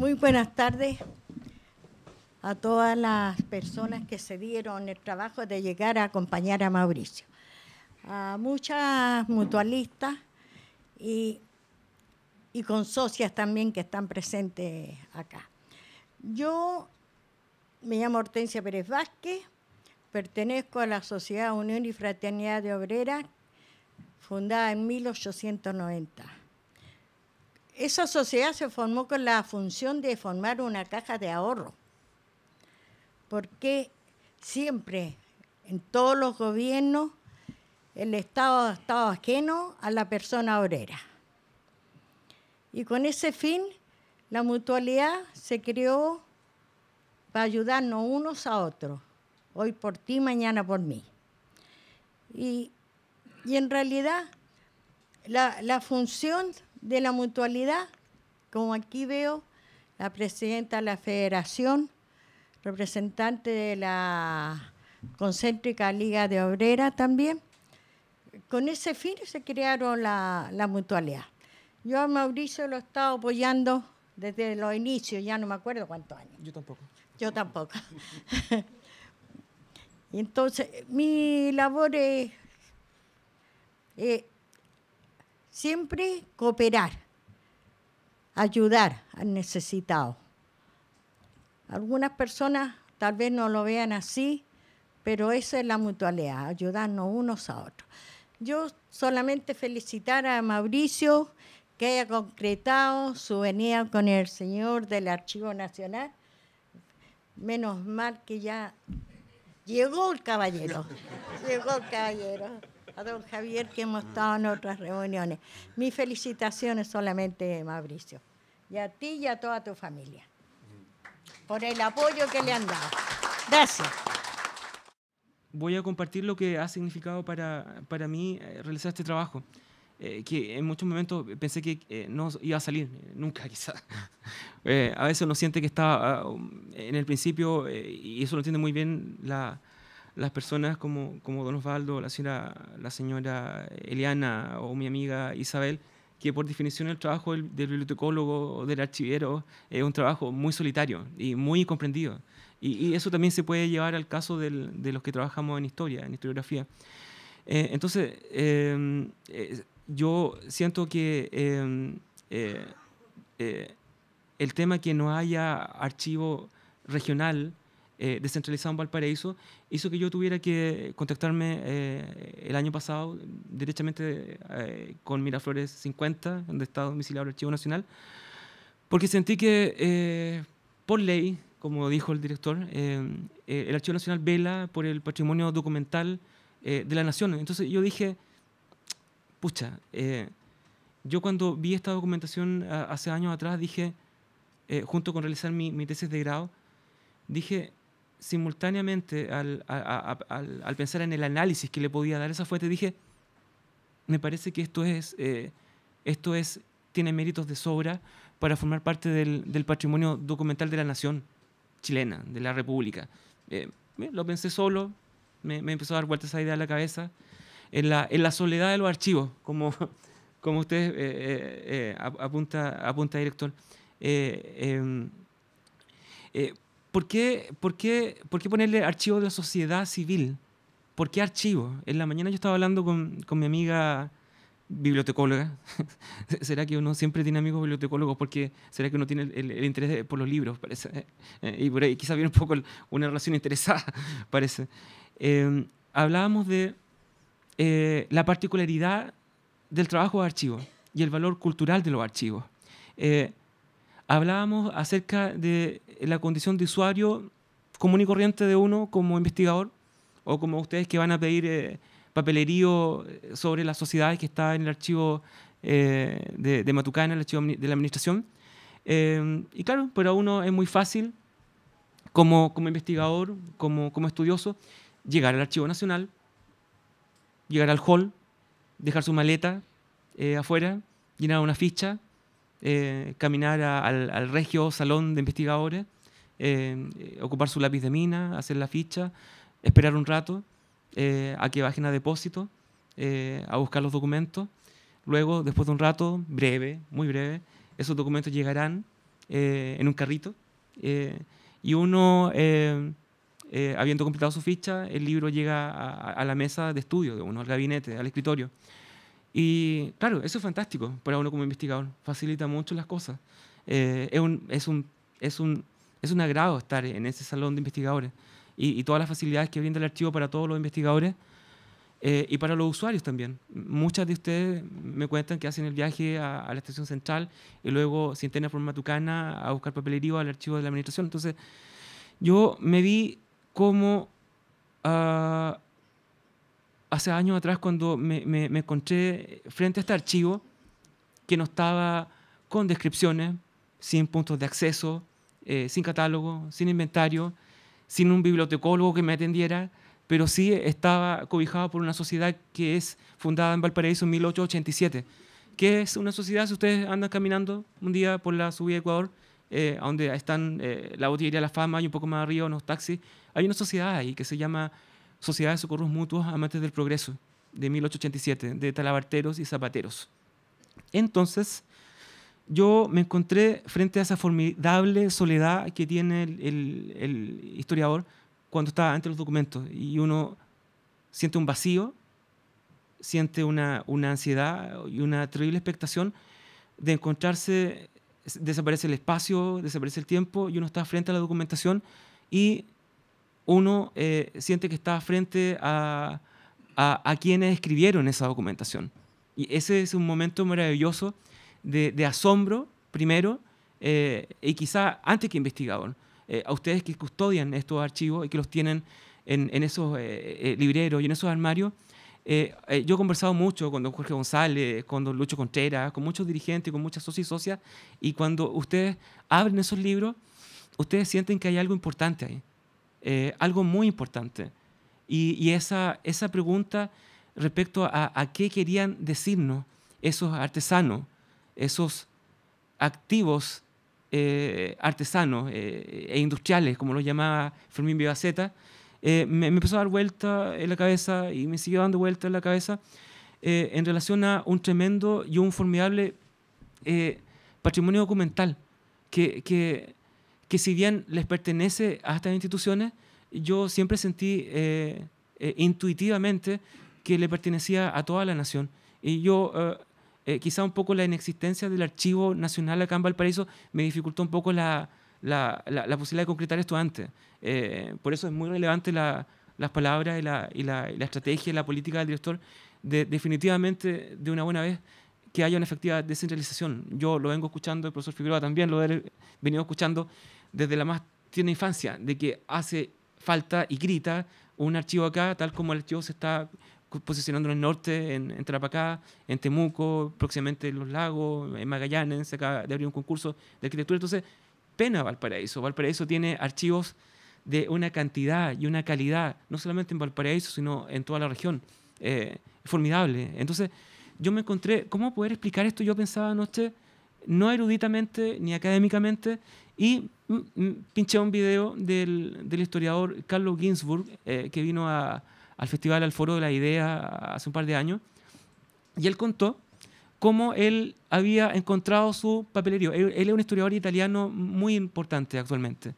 Muy buenas tardes a todas las personas que se dieron el trabajo de llegar a acompañar a Mauricio. A muchas mutualistas y con socias también que están presentes acá. Yo me llamo Hortensia Pérez Vázquez, pertenezco a la Sociedad Unión y Fraternidad de Obreras, fundada en 1890. Esa sociedad se formó con la función de formar una caja de ahorro, porque siempre, en todos los gobiernos, el Estado ha estado ajeno a la persona obrera. Y con ese fin, la mutualidad se creó para ayudarnos unos a otros, hoy por ti, mañana por mí. Y en realidad, la función de la mutualidad, como aquí veo, la presidenta de la Federación, representante de la Concéntrica Liga de Obreras también, con ese fin se crearon la mutualidad. Yo a Mauricio lo he estado apoyando desde los inicios, ya no me acuerdo cuántos años. Yo tampoco. Yo tampoco. Y entonces, mi labor es siempre cooperar, ayudar al necesitado. Algunas personas tal vez no lo vean así, pero esa es la mutualidad, ayudarnos unos a otros. Yo solamente felicitar a Mauricio que haya concretado su venida con el señor del Archivo Nacional. Menos mal que ya llegó el caballero, a don Javier, que hemos estado en otras reuniones. Mis felicitaciones solamente, Mauricio, y a ti y a toda tu familia, por el apoyo que le han dado. Gracias. Voy a compartir lo que ha significado para mí realizar este trabajo, que en muchos momentos pensé que no iba a salir, nunca quizás. A veces uno siente que está en el principio, y eso lo entiende muy bien las personas como don Osvaldo, la señora Eliana o mi amiga Isabel, que por definición el trabajo del bibliotecólogo o del archivero es un trabajo muy solitario y muy incomprendido. Y eso también se puede llevar al caso de los que trabajamos en historia, en historiografía. Entonces, yo siento que el tema que no haya archivo regional descentralizado en Valparaíso hizo que yo tuviera que contactarme el año pasado directamente con Miraflores 50, donde está domiciliado el Archivo Nacional, porque sentí que por ley, como dijo el director, el Archivo Nacional vela por el patrimonio documental de la nación. Entonces yo dije, pucha, yo cuando vi esta documentación hace años atrás, dije, junto con realizar mi tesis de grado, dije, simultáneamente al pensar en el análisis que le podía dar esa fuente, dije, me parece que esto tiene méritos de sobra para formar parte del patrimonio documental de la nación chilena, de la República. Lo pensé solo, me empezó a dar vueltas esa idea en la cabeza, en la soledad de los archivos, como usted apunta, director. ¿Por qué ponerle archivo de la sociedad civil? ¿Por qué archivo? En la mañana yo estaba hablando con mi amiga bibliotecóloga. ¿Será que uno siempre tiene amigos bibliotecólogos? Porque ¿será que uno tiene el interés por los libros? Parece. Y por ahí quizás viene un poco una relación interesada, parece. Hablábamos de la particularidad del trabajo de archivos y el valor cultural de los archivos. Hablábamos acerca de la condición de usuario común y corriente de uno como investigador, o como ustedes que van a pedir papelerío sobre las sociedades que está en el archivo de Matucana, el archivo de la administración. Y claro, para uno es muy fácil, como investigador, como estudioso, llegar al Archivo Nacional, llegar al hall, dejar su maleta afuera, llenar una ficha, caminar al regio salón de investigadores, ocupar su lápiz de mina, hacer la ficha, esperar un rato a que bajen a depósito, a buscar los documentos. Luego, después de un rato breve, muy breve, esos documentos llegarán en un carrito, y uno, habiendo completado su ficha, el libro llega a la mesa de estudio de uno, al gabinete, al escritorio. Y claro, eso es fantástico para uno como investigador, facilita mucho las cosas. Es un agrado estar en ese salón de investigadores y todas las facilidades que brinda el archivo para todos los investigadores y para los usuarios también. Muchas de ustedes me cuentan que hacen el viaje a la estación central y luego se internan por Matucana a buscar papelería al archivo de la administración. Entonces, yo me vi como hace años atrás cuando me encontré frente a este archivo que no estaba con descripciones, sin puntos de acceso, sin catálogo, sin inventario, sin un bibliotecólogo que me atendiera, pero sí estaba cobijado por una sociedad que es fundada en Valparaíso en 1887, que es una sociedad, si ustedes andan caminando un día por la subida de Ecuador, donde están la Botillería La Fama y un poco más arriba unos taxis, hay una sociedad ahí que se llama Sociedad de Socorros Mutuos Amantes del Progreso, de 1887, de talabarteros y zapateros. Entonces, yo me encontré frente a esa formidable soledad que tiene el historiador cuando está ante los documentos, y uno siente un vacío, siente una ansiedad y una terrible expectación de encontrarse, desaparece el espacio, desaparece el tiempo, y uno está frente a la documentación y uno siente que está frente a quienes escribieron esa documentación. Y ese es un momento maravilloso de asombro, primero, y quizá antes que investigador. A ustedes que custodian estos archivos y que los tienen en esos libreros y en esos armarios, yo he conversado mucho con don Jorge González, con don Lucho Contreras, con muchos dirigentes, con muchas socios y socias, y cuando ustedes abren esos libros, ustedes sienten que hay algo importante ahí, algo muy importante. Y esa pregunta respecto a qué querían decirnos esos artesanos, esos activos artesanos e industriales, como los llamaba Fermín Vivaceta, me empezó a dar vuelta en la cabeza y me siguió dando vuelta en la cabeza en relación a un tremendo y un formidable patrimonio documental que si bien les pertenece a estas instituciones, yo siempre sentí intuitivamente que le pertenecía a toda la nación. Y yo, quizá un poco la inexistencia del Archivo Nacional acá en Valparaíso me dificultó un poco la posibilidad de concretar esto antes. Por eso es muy relevante las palabras y la estrategia y la política del director definitivamente de una buena vez que haya una efectiva descentralización. Yo lo vengo escuchando, el profesor Figueroa también lo he venido escuchando desde la más tierna infancia, de que hace falta y grita un archivo acá, tal como el archivo se está posicionando en el norte, en Tarapacá, en Temuco, próximamente en Los Lagos, en Magallanes, se acaba de abrir un concurso de arquitectura. Entonces, pena Valparaíso. Valparaíso tiene archivos de una cantidad y una calidad, no solamente en Valparaíso, sino en toda la región. Formidable. Entonces, yo me encontré, ¿cómo poder explicar esto? Yo pensaba anoche, no eruditamente ni académicamente, y pinché un video del historiador Carlos Ginzburg, que vino al Festival al Foro de la Idea hace un par de años, y él contó cómo él había encontrado su papelerío. Él es un historiador italiano muy importante actualmente,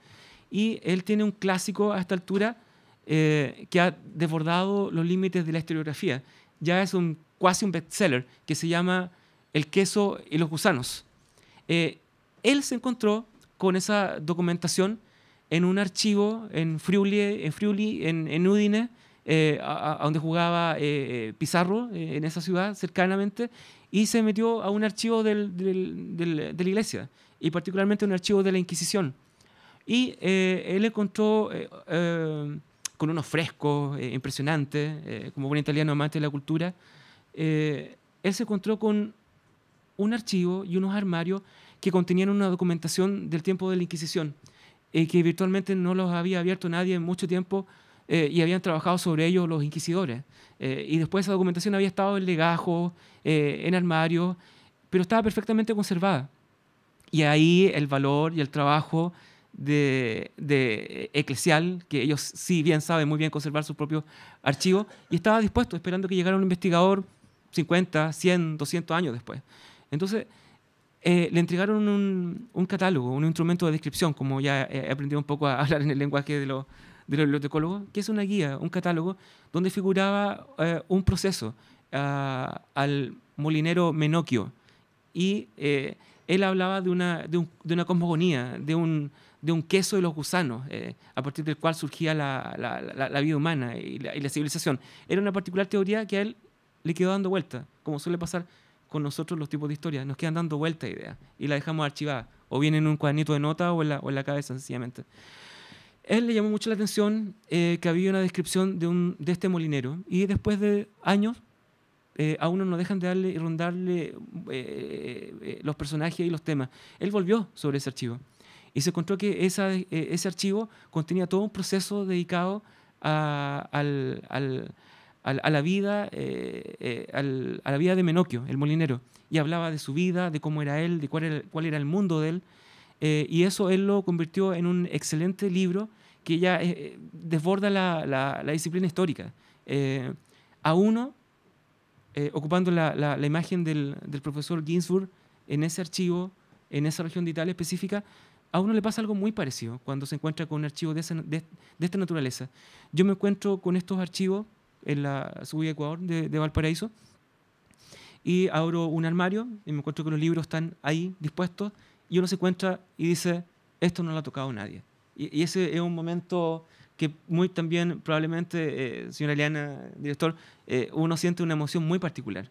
y él tiene un clásico a esta altura que ha desbordado los límites de la historiografía. Ya es casi un bestseller que se llama El queso y los gusanos. Él se encontró con esa documentación en un archivo en Friuli, en Udine, a donde jugaba Pizarro, en esa ciudad cercanamente, y se metió a un archivo de la iglesia, y particularmente un archivo de la Inquisición. Y él encontró con unos frescos impresionantes, como buen italiano amante de la cultura, él se encontró con un archivo y unos armarios que contenían una documentación del tiempo de la Inquisición, que virtualmente no los había abierto nadie en mucho tiempo, y habían trabajado sobre ellos los inquisidores. Y después esa documentación había estado en legajos, en armarios, pero estaba perfectamente conservada. Y ahí el valor y el trabajo de eclesial, que ellos sí bien saben muy bien conservar sus propios archivos, y estaba dispuesto, esperando que llegara un investigador 50, 100, 200 años después. Entonces, le entregaron un catálogo, un instrumento de descripción, como ya he aprendido un poco a hablar en el lenguaje de los bibliotecólogos, que es una guía, un catálogo, donde figuraba un proceso al molinero Menocchio. Y él hablaba de una cosmogonía, de un queso de los gusanos, a partir del cual surgía la vida humana y la civilización. Era una particular teoría que a él le quedó dando vuelta, como suele pasar con nosotros los tipos de historia. Nos quedan dando vuelta ideas y la dejamos archivada, o bien en un cuadernito de nota o en la cabeza, sencillamente. Él le llamó mucho la atención que había una descripción de este molinero, y después de años a uno no dejan de darle y rondarle los personajes y los temas. Él volvió sobre ese archivo y se encontró que ese archivo contenía todo un proceso dedicado a la vida a la vida de Menocchio, el molinero, y hablaba de su vida, de cómo era él, de cuál era el mundo de él, y eso él lo convirtió en un excelente libro que ya desborda la disciplina histórica. A uno, ocupando la imagen del profesor Ginsburg en ese archivo, en esa región de Italia específica, a uno le pasa algo muy parecido cuando se encuentra con un archivo de esta naturaleza. Yo me encuentro con estos archivos en la subida Ecuador de Valparaíso, y abro un armario y me encuentro que los libros están ahí dispuestos, y uno se encuentra y dice, esto no lo ha tocado nadie. Y ese es un momento que muy también, probablemente, señora Eliana, director, uno siente una emoción muy particular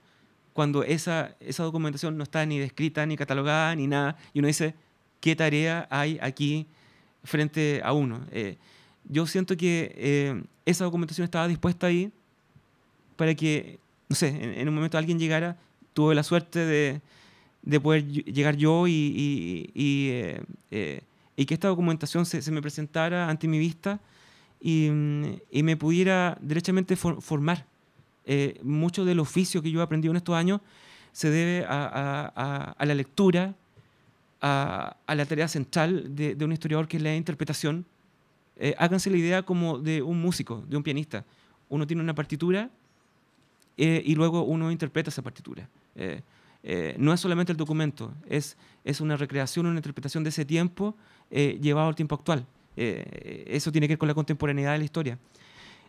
cuando esa documentación no está ni descrita, ni catalogada, ni nada, y uno dice, ¿qué tarea hay aquí frente a uno? Yo siento que esa documentación estaba dispuesta ahí para que, no sé, en un momento alguien llegara. Tuve la suerte de poder llegar yo y que esta documentación se me presentara ante mi vista y me pudiera derechamente formar. Mucho del oficio que yo he aprendido en estos años se debe a la lectura, a la tarea central de un historiador, que es la interpretación. Háganse la idea como de un músico, de un pianista. Uno tiene una partitura y luego uno interpreta esa partitura. No es solamente el documento, es una recreación, una interpretación de ese tiempo llevado al tiempo actual. Eso tiene que ver con la contemporaneidad de la historia.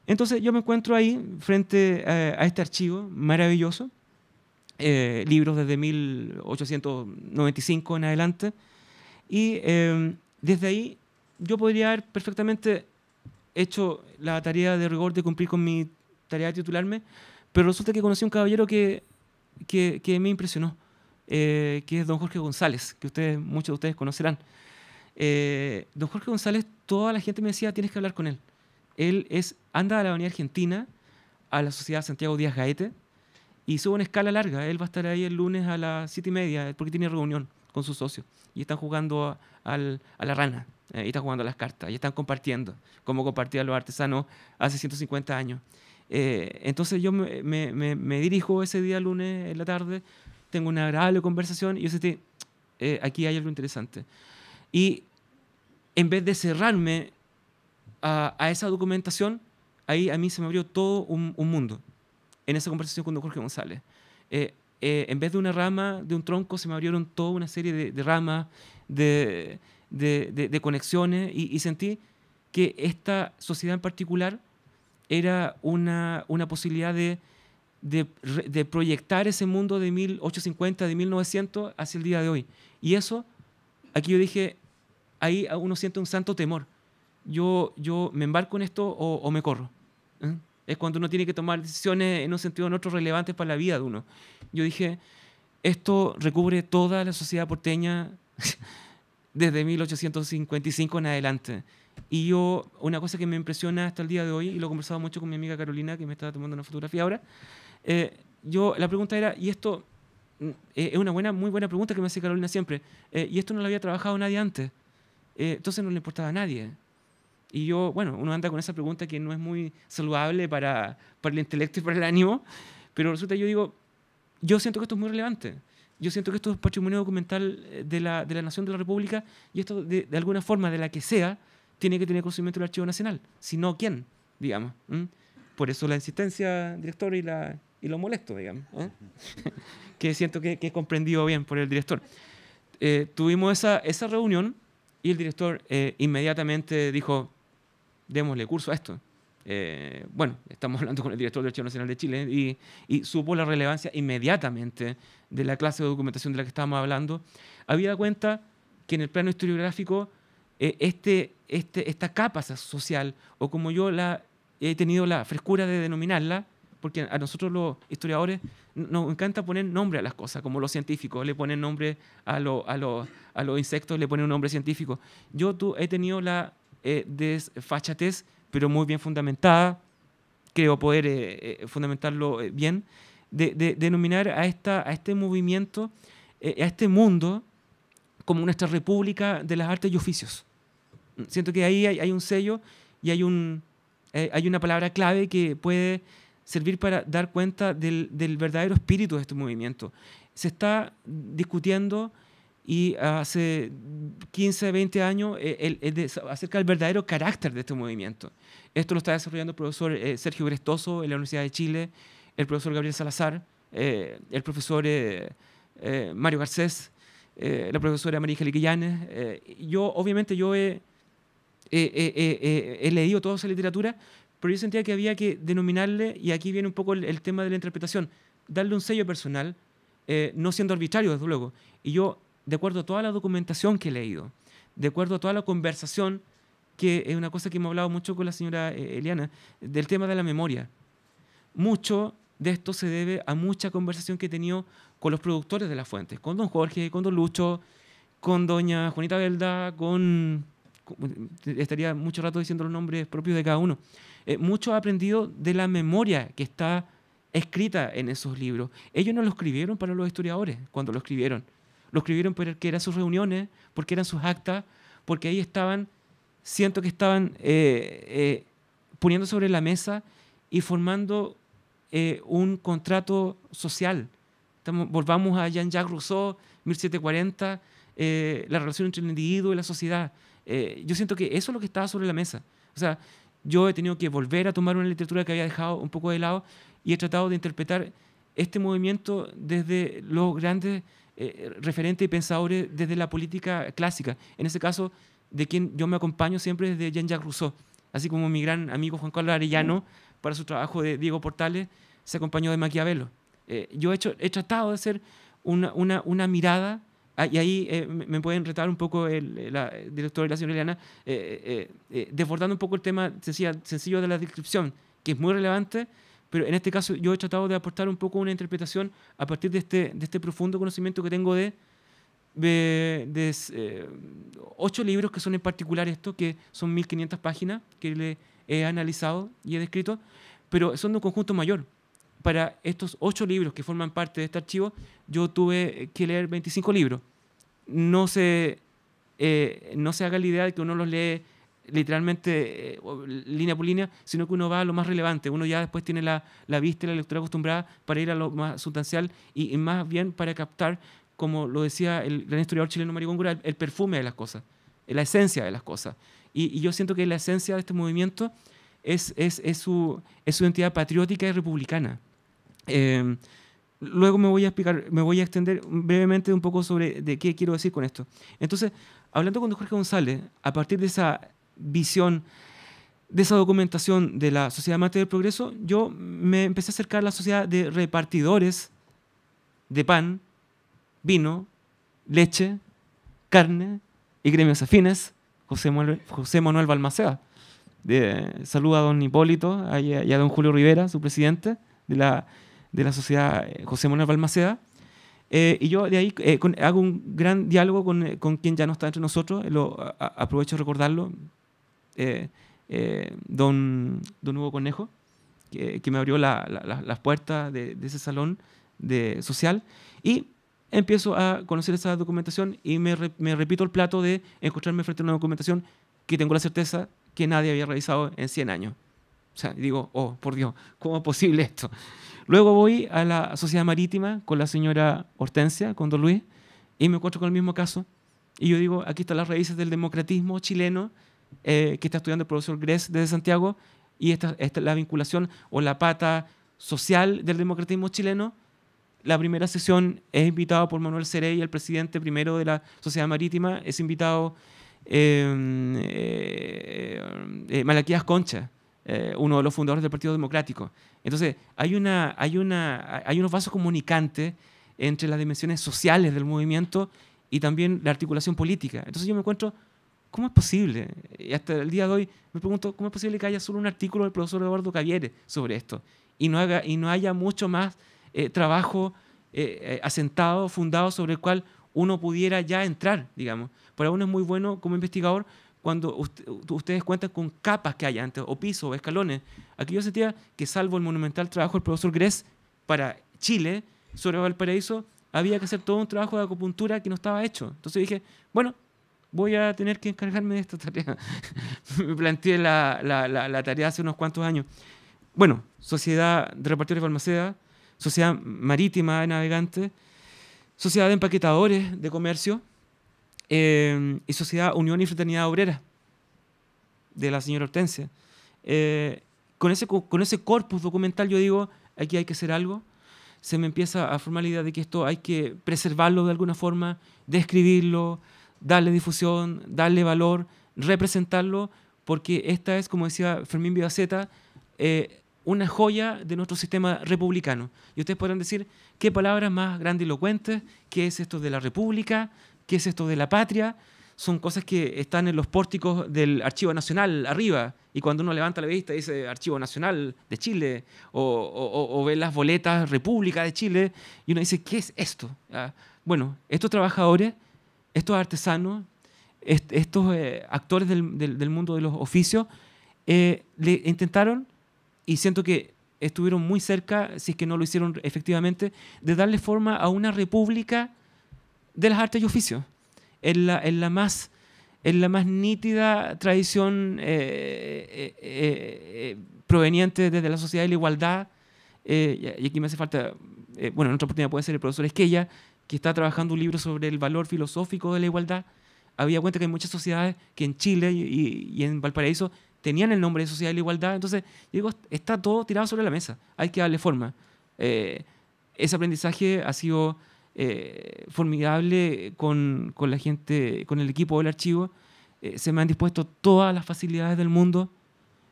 Entonces yo me encuentro ahí frente a este archivo maravilloso, libros desde 1895 en adelante, y desde ahí yo podría haber perfectamente hecho la tarea de rigor de cumplir con mi tarea de titularme, pero resulta que conocí a un caballero que me impresionó, que es don Jorge González, que muchos de ustedes conocerán. Don Jorge González, toda la gente me decía, tienes que hablar con él. Él anda a la Avenida Argentina, a la Sociedad Santiago Díaz Gaete, y sube una escala larga. Él va a estar ahí el lunes a las 7:30, porque tiene reunión con sus socios, y están jugando a la rana, y están jugando a las cartas, y están compartiendo, como compartían los artesanos hace 150 años. Entonces yo me dirijo ese día lunes en la tarde, tengo una agradable conversación, y yo sé, aquí hay algo interesante. Y en vez de cerrarme a esa documentación, ahí a mí se me abrió todo un mundo en esa conversación con don Jorge González. En vez de una rama, de un tronco, se me abrieron toda una serie de ramas, de conexiones, y sentí que esta sociedad en particular era una posibilidad de proyectar ese mundo de 1850, de 1900 hacia el día de hoy. Y eso, aquí yo dije, ahí uno siente un santo temor. Yo me embarco en esto o me corro. Es cuando uno tiene que tomar decisiones en un sentido o en otro relevantes para la vida de uno. Yo dije, esto recubre toda la sociedad porteña desde 1855 en adelante. Y yo, una cosa que me impresiona hasta el día de hoy, y lo he conversado mucho con mi amiga Carolina, que me está tomando una fotografía ahora, la pregunta era, y esto es una muy buena pregunta que me hace Carolina siempre, y esto no lo había trabajado nadie antes, entonces no le importaba a nadie. Y yo, bueno, uno anda con esa pregunta que no es muy saludable para el intelecto y para el ánimo, pero resulta que yo digo, yo siento que esto es muy relevante. Yo siento que esto es patrimonio documental de la Nación, de la República, y esto de alguna forma, de la que sea, tiene que tener conocimiento del Archivo Nacional. Si no, ¿quién? Digamos. Por eso la insistencia, director, y lo molesto, digamos. Que siento que es comprendido bien por el director. tuvimos esa reunión y el director inmediatamente dijo, démosle curso a esto. Bueno, estamos hablando con el director del Archivo Nacional de Chile y supo la relevancia inmediatamente de la clase de documentación de la que estábamos hablando. Había dado cuenta que en el plano historiográfico esta capa social, o como yo he tenido la frescura de denominarla, porque a nosotros los historiadores nos encanta poner nombre a las cosas, como los científicos le ponen nombre a los insectos, le ponen un nombre científico. Yo he tenido la desfachatez, pero muy bien fundamentada, creo poder fundamentarlo bien, de denominar a este movimiento, a este mundo, como nuestra república de las artes y oficios. Siento que ahí hay un sello y hay una palabra clave que puede servir para dar cuenta del verdadero espíritu de este movimiento. Se está discutiendo, y hace 15, 20 años, acerca del verdadero carácter de este movimiento. Esto lo está desarrollando el profesor Sergio Grestoso en la Universidad de Chile, el profesor Gabriel Salazar, el profesor Mario Garcés, la profesora María Quillanes. Obviamente, he leído toda esa literatura, pero yo sentía que había que denominarle, y aquí viene un poco el tema de la interpretación, darle un sello personal, no siendo arbitrario, desde luego. Y yo, de acuerdo a toda la documentación que he leído, de acuerdo a toda la conversación, que es una cosa que hemos hablado mucho con la señora Eliana, del tema de la memoria, mucho de esto se debe a mucha conversación que he tenido con los productores de las fuentes, con don Jorge, con don Lucho, con doña Juanita Belda, estaría mucho rato diciendo los nombres propios de cada uno. Mucho he aprendido de la memoria que está escrita en esos libros. Ellos no lo escribieron para los historiadores cuando lo escribieron. Lo escribieron porque eran sus reuniones, porque eran sus actas, porque ahí siento que estaban poniendo sobre la mesa y formando un contrato social. Volvamos a Jean-Jacques Rousseau, 1740, la relación entre el individuo y la sociedad. Yo siento que eso es lo que estaba sobre la mesa. O sea, yo he tenido que volver a tomar una literatura que había dejado un poco de lado y he tratado de interpretar este movimiento desde los grandes referentes y pensadores, desde la política clásica. En ese caso, de quien yo me acompaño siempre desde Jean-Jacques Rousseau, así como mi gran amigo Juan Carlos Arellano, para su trabajo de Diego Portales, se acompañó de Maquiavelo. Yo he tratado de hacer una mirada, y ahí me pueden retar un poco la directora de la señora Eliana, desbordando un poco el tema sencillo de la descripción, que es muy relevante, pero en este caso yo he tratado de aportar un poco una interpretación a partir de este profundo conocimiento que tengo de 8 libros, que son en particular estos, que son 1500 páginas, que le he analizado y he descrito, pero son de un conjunto mayor. Para estos 8 libros que forman parte de este archivo, yo tuve que leer 25 libros. No se haga la idea de que uno los lee literalmente línea por línea, sino que uno va a lo más relevante. Uno ya después tiene la vista y la lectura acostumbrada para ir a lo más sustancial y más bien para captar, como lo decía el gran historiador chileno Mario Góngora, el perfume de las cosas, la esencia de las cosas. Y yo siento que la esencia de este movimiento es su identidad patriótica y republicana. Luego me voy a extender brevemente un poco sobre de qué quiero decir con esto. Entonces, hablando con don Jorge González, a partir de esa visión, de esa documentación de la Sociedad Amante del Progreso, yo me empecé a acercar a la sociedad de repartidores de pan, vino, leche, carne y gremios afines, José Manuel Balmaceda. Saluda a don Hipólito y a don Julio Rivera, su presidente de la sociedad José Manuel Balmaceda. Y yo de ahí hago un gran diálogo con quien ya no está entre nosotros, aprovecho de recordarlo, don Hugo Cornejo, que me abrió las puertas de ese salón social, y empiezo a conocer esa documentación y me repito el plato de encontrarme frente a una documentación que tengo la certeza que nadie había revisado en 100 años. O sea, digo, oh, por Dios, ¿cómo es posible esto? Luego voy a la Sociedad Marítima con la señora Hortensia, con don Luis, y me encuentro con el mismo caso. Y yo digo, aquí están las raíces del democratismo chileno que está estudiando el profesor Gress desde Santiago, y esta es la vinculación o la pata social del democratismo chileno la primera sesión es invitado por Manuel Cerey, el presidente primero de la Sociedad Marítima, es invitado Malaquías Concha, uno de los fundadores del Partido Democrático. Entonces, hay unos vasos comunicantes entre las dimensiones sociales del movimiento y también la articulación política. Entonces yo me encuentro, ¿cómo es posible? Y hasta el día de hoy me pregunto, ¿cómo es posible que haya solo un artículo del profesor Eduardo Caviere sobre esto? Y no haya mucho más trabajo asentado, fundado, sobre el cual uno pudiera ya entrar, digamos. Para uno es muy bueno como investigador cuando ustedes cuentan con capas que hay antes, o pisos, o escalones. Aquí yo sentía que, salvo el monumental trabajo del profesor Gress para Chile sobre Valparaíso, había que hacer todo un trabajo de acupuntura que no estaba hecho. Entonces dije, bueno, voy a tener que encargarme de esta tarea. Me planteé la tarea hace unos cuantos años. Bueno, Sociedad de Repartidores de Balmaceda, Sociedad Marítima de Navegantes, Sociedad de Empaquetadores de Comercio, y Sociedad Unión y Fraternidad Obrera de la señora Hortensia. Con ese corpus documental yo digo, aquí hay que hacer algo. Se me empieza a formar la idea de que esto hay que preservarlo de alguna forma, describirlo, darle difusión, darle valor, representarlo, porque esta es, como decía Fermín Vivaceta, una joya de nuestro sistema republicano. Y ustedes podrán decir, ¿qué palabras más grandilocuentes? ¿Qué es esto de la república? ¿Qué es esto de la patria? Son cosas que están en los pórticos del Archivo Nacional arriba, y cuando uno levanta la vista dice Archivo Nacional de Chile, o ve las boletas República de Chile, y uno dice, ¿qué es esto? Bueno, estos trabajadores, estos artesanos, estos actores del mundo de los oficios, le intentaron, y siento que estuvieron muy cerca, si es que no lo hicieron efectivamente, de darle forma a una república de las artes y oficios, en la más nítida tradición proveniente desde la sociedad de la igualdad. Y aquí me hace falta, bueno, en otra oportunidad puede ser el profesor Esquella, que está trabajando un libro sobre el valor filosófico de la igualdad. Había cuenta que hay muchas sociedades que en Chile y en Valparaíso tenían el nombre de Sociedad de la Igualdad. Entonces, digo, está todo tirado sobre la mesa, hay que darle forma. Ese aprendizaje ha sido formidable con la gente, con el equipo del archivo. Se me han dispuesto todas las facilidades del mundo.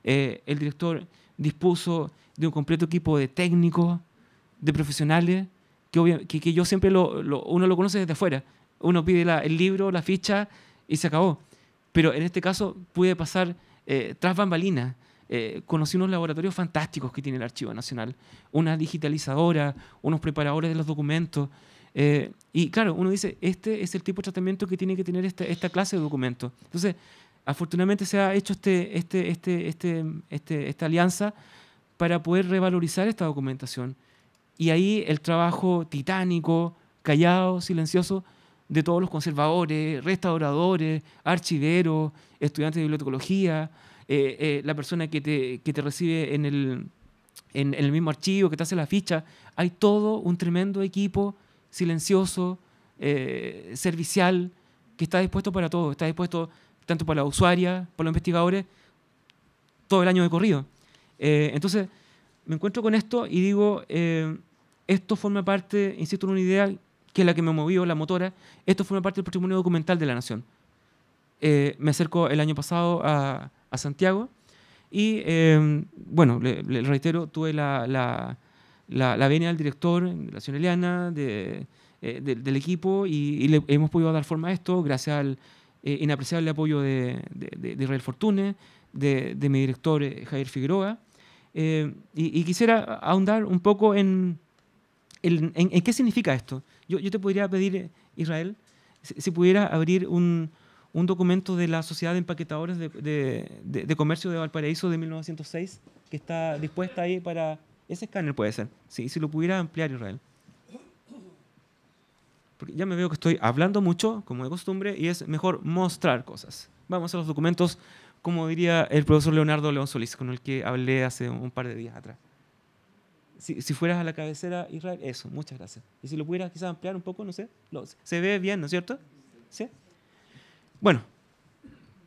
El director dispuso de un completo equipo de técnicos, de profesionales, que yo siempre uno lo conoce desde afuera. Uno pide el libro, la ficha y se acabó. Pero en este caso pude pasar tras bambalinas. Conocí unos laboratorios fantásticos que tiene el Archivo Nacional, una digitalizadora, unos preparadores de los documentos. Y claro, uno dice, este es el tipo de tratamiento que tiene que tener esta clase de documentos. Entonces, afortunadamente se ha hecho esta alianza para poder revalorizar esta documentación. Y ahí el trabajo titánico, callado, silencioso, de todos los conservadores, restauradores, archiveros, estudiantes de bibliotecología, la persona que te recibe en el mismo archivo, que te hace la ficha. Hay todo un tremendo equipo silencioso, servicial, que está dispuesto para todo. Está dispuesto tanto para la usuaria, para los investigadores, todo el año de corrido. Entonces, me encuentro con esto y digo, esto forma parte, insisto en una idea que es la que me movió, la motora, esto forma parte del patrimonio documental de la Nación. Me acerco el año pasado a Santiago y, bueno, le reitero, tuve la venia del director, de la señora Eliana, del equipo, y le hemos podido dar forma a esto gracias al inapreciable apoyo de Israel Fortune, de mi director Javier Figueroa. Y quisiera ahondar un poco en qué significa esto. Yo te podría pedir, Israel, si pudiera abrir un documento de la Sociedad de Empaquetadores de Comercio de Valparaíso de 1906, que está dispuesta ahí para... Ese escáner puede ser, sí, si lo pudiera ampliar, Israel. Porque ya me veo que estoy hablando mucho, como de costumbre, y es mejor mostrar cosas. Vamos a los documentos, como diría el profesor Leonardo León Solís, con el que hablé hace un par de días atrás. Si fueras a la cabecera, Israel, eso, muchas gracias. Y si lo pudieras quizás ampliar un poco, no sé, se ve bien, ¿no es cierto? ¿Sí? Bueno,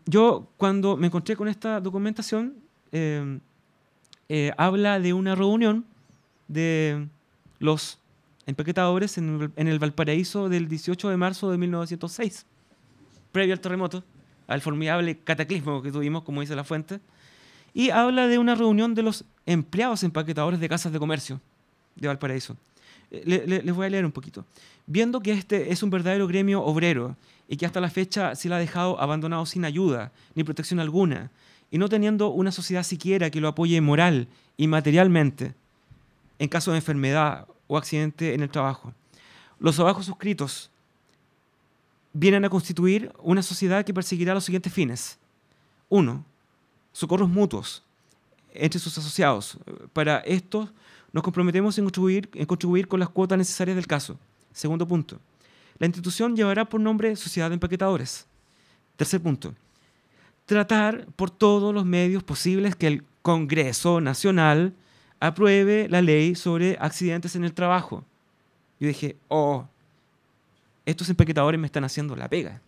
yo cuando me encontré con esta documentación, habla de una reunión de los empaquetadores en el Valparaíso del 18 de marzo de 1906, previo al terremoto, al formidable cataclismo que tuvimos, como dice la fuente, y habla de una reunión de los empleados empaquetadores de casas de comercio de Valparaíso. Les voy a leer un poquito. Viendo que este es un verdadero gremio obrero y que hasta la fecha se le ha dejado abandonado sin ayuda ni protección alguna, y no teniendo una sociedad siquiera que lo apoye moral y materialmente en caso de enfermedad o accidente en el trabajo, los abajo suscritos vienen a constituir una sociedad que perseguirá los siguientes fines. 1. Socorros mutuos entre sus asociados. Para esto nos comprometemos en contribuir con las cuotas necesarias del caso. Segundo punto. La institución llevará por nombre Sociedad de Empaquetadores. Tercer punto. Tratar por todos los medios posibles que el Congreso Nacional apruebe la ley sobre accidentes en el trabajo. Yo dije, estos empaquetadores me están haciendo la pega.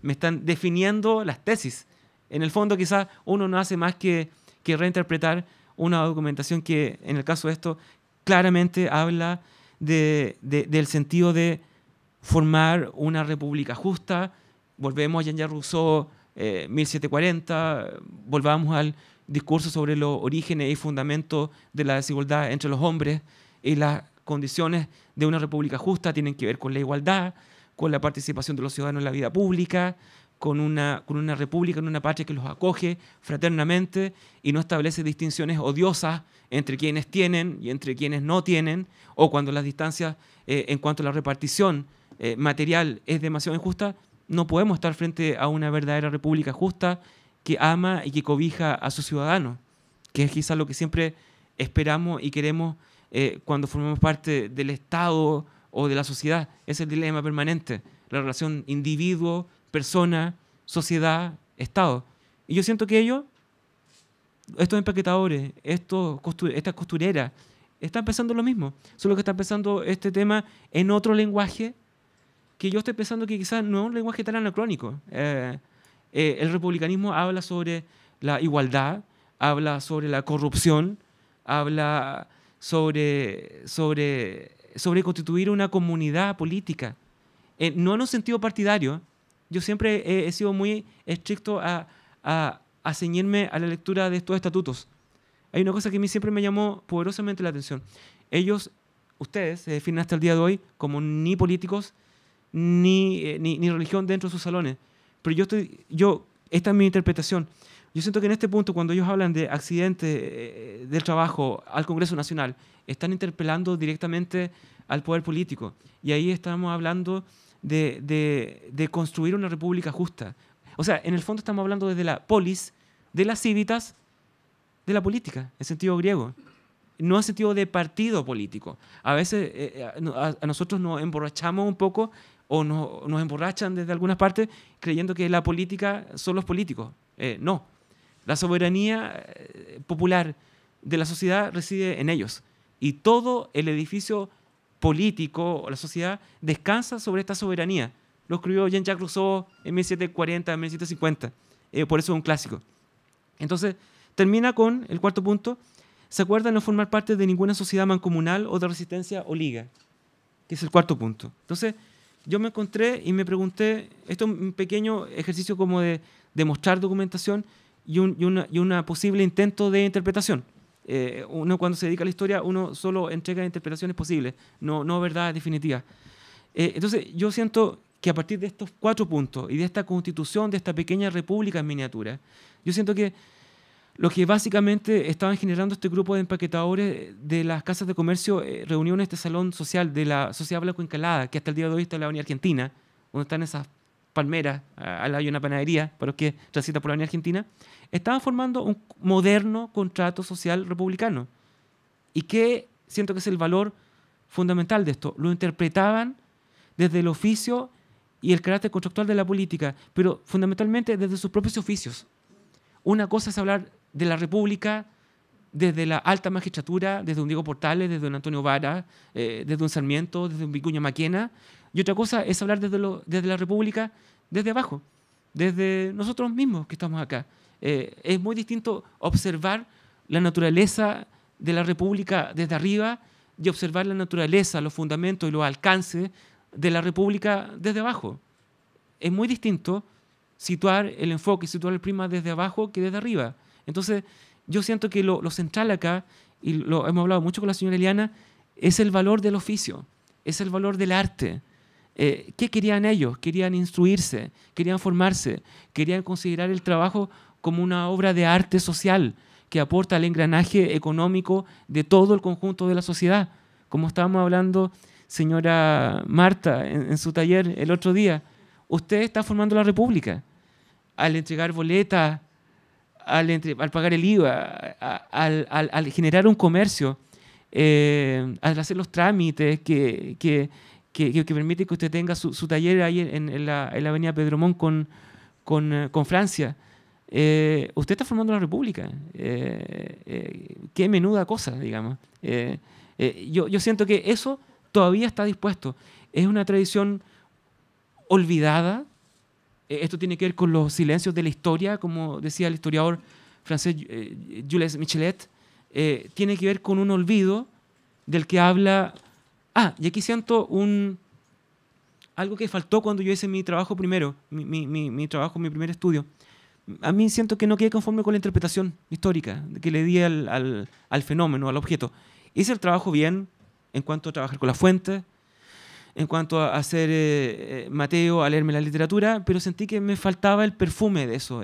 Me están definiendo las tesis. En el fondo, quizás uno no hace más que reinterpretar una documentación que, en el caso de esto, claramente habla del sentido de formar una república justa. Volvemos a Jean-Jacques Rousseau, 1740, volvamos al discurso sobre los orígenes y fundamentos de la desigualdad entre los hombres, y las condiciones de una república justa tienen que ver con la igualdad, con la participación de los ciudadanos en la vida pública, con una república, en una patria que los acoge fraternamente y no establece distinciones odiosas entre quienes tienen y entre quienes no tienen, o cuando las distancias en cuanto a la repartición material es demasiado injusta. No podemos estar frente a una verdadera república justa que ama y que cobija a sus ciudadanos, que es quizás lo que siempre esperamos y queremos cuando formamos parte del Estado o de la sociedad. Es el dilema permanente, la relación individuo, persona, sociedad, Estado. Y yo siento que estos empaquetadores, estas costureras, están pensando lo mismo, solo que están pensando este tema en otro lenguaje que yo estoy pensando que quizás no es un lenguaje tan anacrónico. El republicanismo habla sobre la igualdad, habla sobre la corrupción, habla sobre constituir una comunidad política. No en un sentido partidario. Yo siempre he sido muy estricto a ceñirme a la lectura de estos estatutos. Hay una cosa que a mí siempre me llamó poderosamente la atención. Ustedes se definen hasta el día de hoy como ni políticos ni religión dentro de sus salones. Pero esta es mi interpretación. Yo siento que en este punto, cuando ellos hablan de accidentes del trabajo al Congreso Nacional, están interpelando directamente al poder político. Y ahí estamos hablando de construir una república justa. O sea, en el fondo estamos hablando desde la polis, de las civitas, de la política, en sentido griego. No en sentido de partido político. A veces a nosotros nos emborrachamos un poco o nos emborrachan desde algunas partes creyendo que la política son los políticos. No. La soberanía popular de la sociedad reside en ellos. Y todo el edificio político o la sociedad descansa sobre esta soberanía. Lo escribió Jean-Jacques Rousseau en 1740, en 1750. Por eso es un clásico. Entonces, termina con el cuarto punto. ¿Se acuerdan de no formar parte de ninguna sociedad mancomunal o de resistencia o liga? Que es el cuarto punto. Entonces, yo me encontré y me pregunté, esto es un pequeño ejercicio como de mostrar documentación y un posible intento de interpretación. Uno cuando se dedica a la historia, uno solo entrega interpretaciones posibles, no verdades definitivas. Entonces, yo siento que a partir de estos 4 puntos y de esta constitución, de esta pequeña república en miniatura, yo siento que lo que básicamente estaban generando este grupo de empaquetadores de las casas de comercio reunió en este salón social de la Sociedad Blanco Encalada, que hasta el día de hoy está en la Avenida Argentina, donde están esas palmeras, al lado hay una panadería, para los que transitan por la Avenida Argentina, estaban formando un moderno contrato social republicano. Y que siento que es el valor fundamental de esto. Lo interpretaban desde el oficio y el carácter contractual de la política, pero fundamentalmente desde sus propios oficios. Una cosa es hablar de la República desde la alta magistratura, desde un Diego Portales, desde un Antonio Vara, desde un Sarmiento, desde un Vicuña Maquena, y otra cosa es hablar desde la República desde abajo, desde nosotros mismos que estamos acá. Es muy distinto observar la naturaleza de la República desde arriba, y observar la naturaleza, los fundamentos y los alcances de la República desde abajo. Es muy distinto situar el enfoque, situar el prisma desde abajo que desde arriba. Entonces, yo siento que lo central acá, y lo hemos hablado mucho con la señora Eliana, es el valor del oficio, es el valor del arte. ¿Qué querían ellos? Querían instruirse, querían formarse, querían considerar el trabajo como una obra de arte social que aporta al engranaje económico de todo el conjunto de la sociedad. Como estábamos hablando, señora Marta, en su taller el otro día, usted está formando la República al entregar boletas, al pagar el IVA, al generar un comercio, al hacer los trámites que permite que usted tenga su taller ahí en la avenida Pedro Montt con Francia. Usted está formando la República. Qué menuda cosa, digamos. Yo siento que eso todavía está dispuesto. Es una tradición olvidada. Esto tiene que ver con los silencios de la historia, como decía el historiador francés Jules Michelet. Tiene que ver con un olvido del que habla... y aquí siento algo que faltó cuando yo hice mi trabajo primero, mi primer estudio. A mí siento que no quedé conforme con la interpretación histórica que le di al fenómeno, al objeto. Hice el trabajo bien en cuanto a trabajar con las fuentes, en cuanto a hacer Mateo, a leerme la literatura, pero sentí que me faltaba el perfume de eso,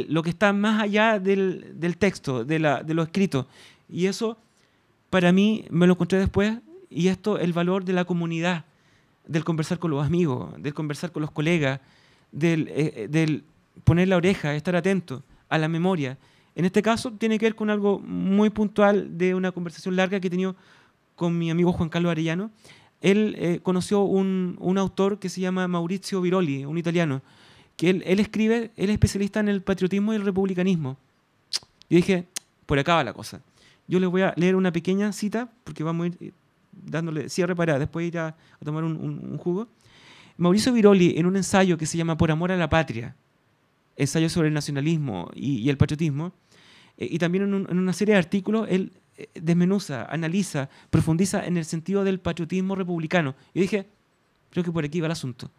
lo que está más allá del texto, de lo escrito. Y eso, para mí, me lo encontré después, y esto, el valor de la comunidad, del conversar con los amigos, del conversar con los colegas, del poner la oreja, estar atento a la memoria. En este caso, tiene que ver con algo muy puntual de una conversación larga que he tenido con mi amigo Juan Carlos Arellano. Él conoció un autor que se llama Maurizio Viroli, un italiano, que él escribe, él es especialista en el patriotismo y el republicanismo. Y dije, por acá va la cosa. Yo les voy a leer una pequeña cita, porque vamos a ir dándole cierre para después ir a tomar un jugo. Mauricio Viroli, en un ensayo que se llama Por amor a la patria, ensayo sobre el nacionalismo y el patriotismo, y también en una serie de artículos, él desmenuza, analiza, profundiza en el sentido del patriotismo republicano. Y dije, creo que por aquí va el asunto.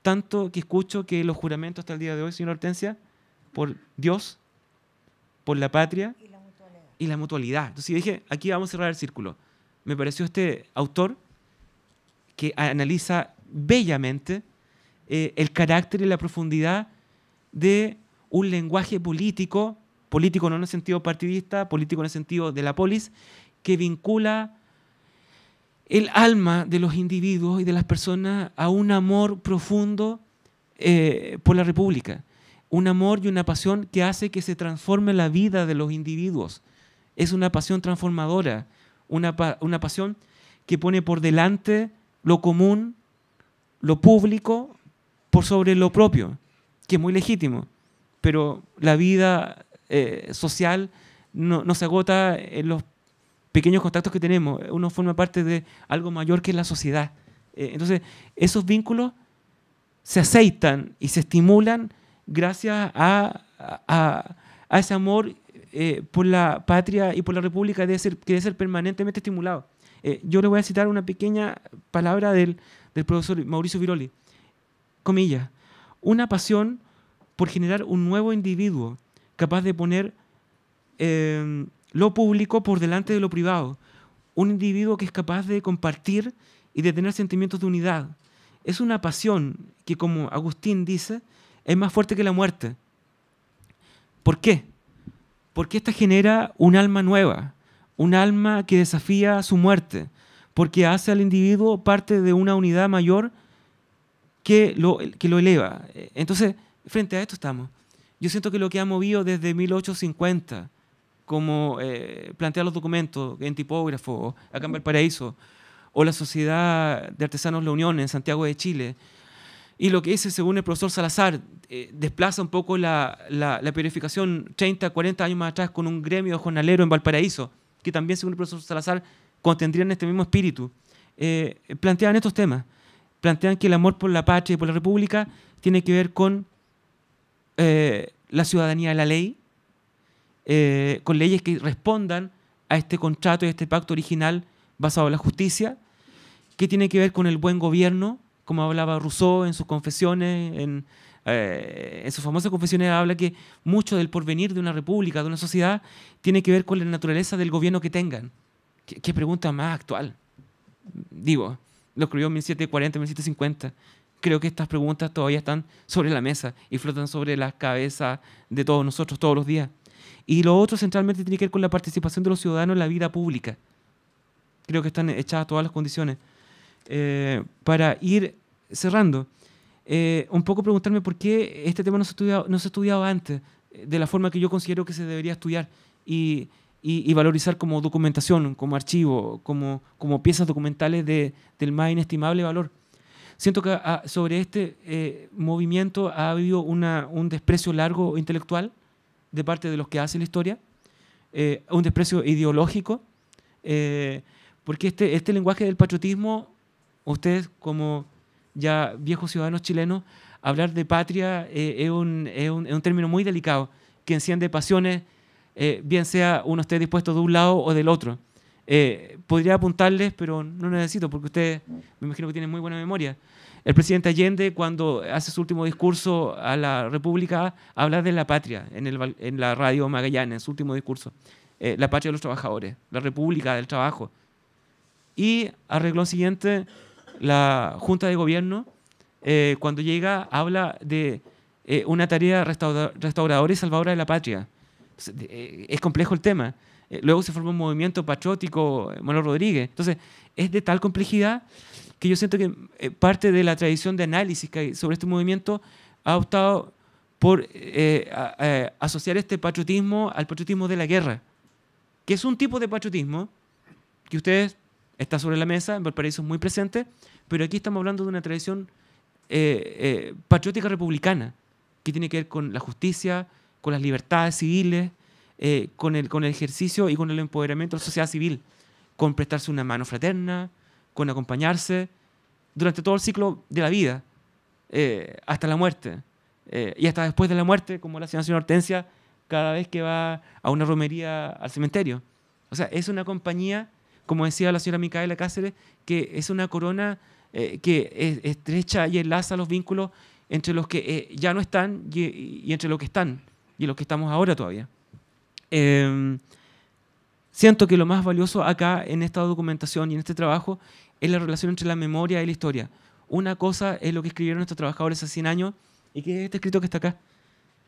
Tanto que escucho que los juramentos hasta el día de hoy, señora Hortensia, por Dios, por la patria y la mutualidad. Entonces dije, aquí vamos a cerrar el círculo. Me pareció este autor que analiza bellamente el carácter y la profundidad de un lenguaje político no en el sentido partidista, político en el sentido de la polis, que vincula el alma de los individuos y de las personas a un amor profundo por la República. Un amor y una pasión que hace que se transforme la vida de los individuos. Es una pasión transformadora, una pasión que pone por delante lo común, lo público, por sobre lo propio, que es muy legítimo, pero la vida social no se agota en los pequeños contactos que tenemos. Uno forma parte de algo mayor que es la sociedad. Entonces, esos vínculos se aceitan y se estimulan gracias a ese amor por la patria y por la República que debe ser permanentemente estimulado. Yo le voy a citar una pequeña palabra del profesor Mauricio Viroli. Comillas, una pasión por generar un nuevo individuo capaz de poner lo público por delante de lo privado. Un individuo que es capaz de compartir y de tener sentimientos de unidad. Es una pasión que, como Agustín dice, es más fuerte que la muerte. ¿Por qué? Porque esta genera un alma nueva, un alma que desafía su muerte, porque hace al individuo parte de una unidad mayor que lo eleva. Entonces, frente a esto estamos. Yo siento que lo que ha movido desde 1850, como plantear los documentos en tipógrafo, acá en Valparaíso, o la Sociedad de Artesanos La Unión en Santiago de Chile, y lo que dice, según el profesor Salazar, desplaza un poco la periodificación 30, 40 años más atrás con un gremio jornalero en Valparaíso, que también, según el profesor Salazar, contendrían este mismo espíritu. Plantean estos temas. Plantean que el amor por la patria y por la República tiene que ver con la ciudadanía de la ley, con leyes que respondan a este contrato y a este pacto original basado en la justicia, que tiene que ver con el buen gobierno, como hablaba Rousseau en sus confesiones, en sus famosas confesiones habla que mucho del porvenir de una república, de una sociedad, tiene que ver con la naturaleza del gobierno que tengan. ¿Qué pregunta más actual? Digo, lo escribió en 1740, 1750. Creo que estas preguntas todavía están sobre la mesa y flotan sobre las cabezas de todos nosotros todos los días. Y lo otro centralmente tiene que ver con la participación de los ciudadanos en la vida pública. Creo que están echadas todas las condiciones. Para ir cerrando, un poco preguntarme por qué este tema no se ha estudiado antes, de la forma que yo considero que se debería estudiar y valorizar como documentación, como archivo, como piezas documentales del más inestimable valor. Siento que sobre este movimiento ha habido un desprecio largo intelectual de parte de los que hacen la historia, un desprecio ideológico, porque este lenguaje del patriotismo, ustedes como ya viejos ciudadanos chilenos, hablar de patria es un término muy delicado, que enciende pasiones, bien sea uno esté dispuesto de un lado o del otro. Podría apuntarles, pero no necesito, porque ustedes me imagino que tienen muy buena memoria. El presidente Allende, cuando hace su último discurso a la República, habla de la patria en la radio Magallanes, en su último discurso. La patria de los trabajadores, la República del trabajo. Y a renglón siguiente, la Junta de Gobierno, cuando llega, habla de una tarea restauradora y salvadora de la patria. Es complejo el tema. Luego se forma un movimiento patriótico, Manuel Rodríguez. Entonces, es de tal complejidad que yo siento que parte de la tradición de análisis que hay sobre este movimiento ha optado por asociar este patriotismo al patriotismo de la guerra, que es un tipo de patriotismo que ustedes está sobre la mesa, en Valparaíso es muy presente, pero aquí estamos hablando de una tradición patriótica republicana, que tiene que ver con la justicia, con las libertades civiles, con el ejercicio y con el empoderamiento de la sociedad civil, con prestarse una mano fraterna, con acompañarse durante todo el ciclo de la vida, hasta la muerte, y hasta después de la muerte, como la señora Hortensia, cada vez que va a una romería al cementerio. O sea, es una compañía, como decía la señora Micaela Cáceres, que es una corona que estrecha y enlaza los vínculos entre los que ya no están y entre los que están y los que estamos ahora todavía. Siento que lo más valioso acá en esta documentación y en este trabajo es la relación entre la memoria y la historia. Una cosa es lo que escribieron estos trabajadores hace 100 años y que es este escrito que está acá.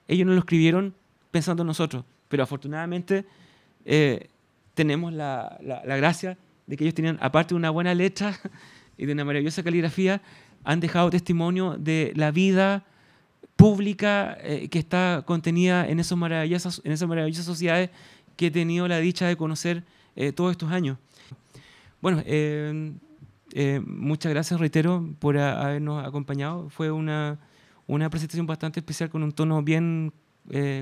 Ellos no lo escribieron pensando en nosotros, pero afortunadamente tenemos la gracia de que ellos tenían, aparte de una buena letra y de una maravillosa caligrafía, han dejado testimonio de la vida pública que está contenida en esas maravillosas sociedades que he tenido la dicha de conocer todos estos años. Bueno, muchas gracias, reitero, por habernos acompañado. Fue una presentación bastante especial con un tono bien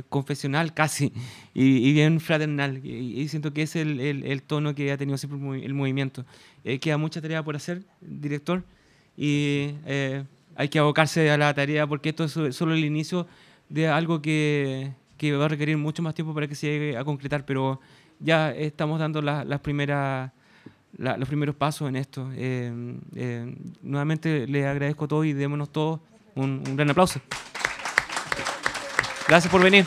confesional casi y bien fraternal, y siento que es el tono que ha tenido siempre el movimiento. Queda mucha tarea por hacer, director, y hay que abocarse a la tarea porque esto es solo el inicio de algo que va a requerir mucho más tiempo para que se llegue a concretar, pero ya estamos dando los primeros pasos en esto. Nuevamente le agradezco a todos y démonos todos un gran aplauso. Gracias por venir.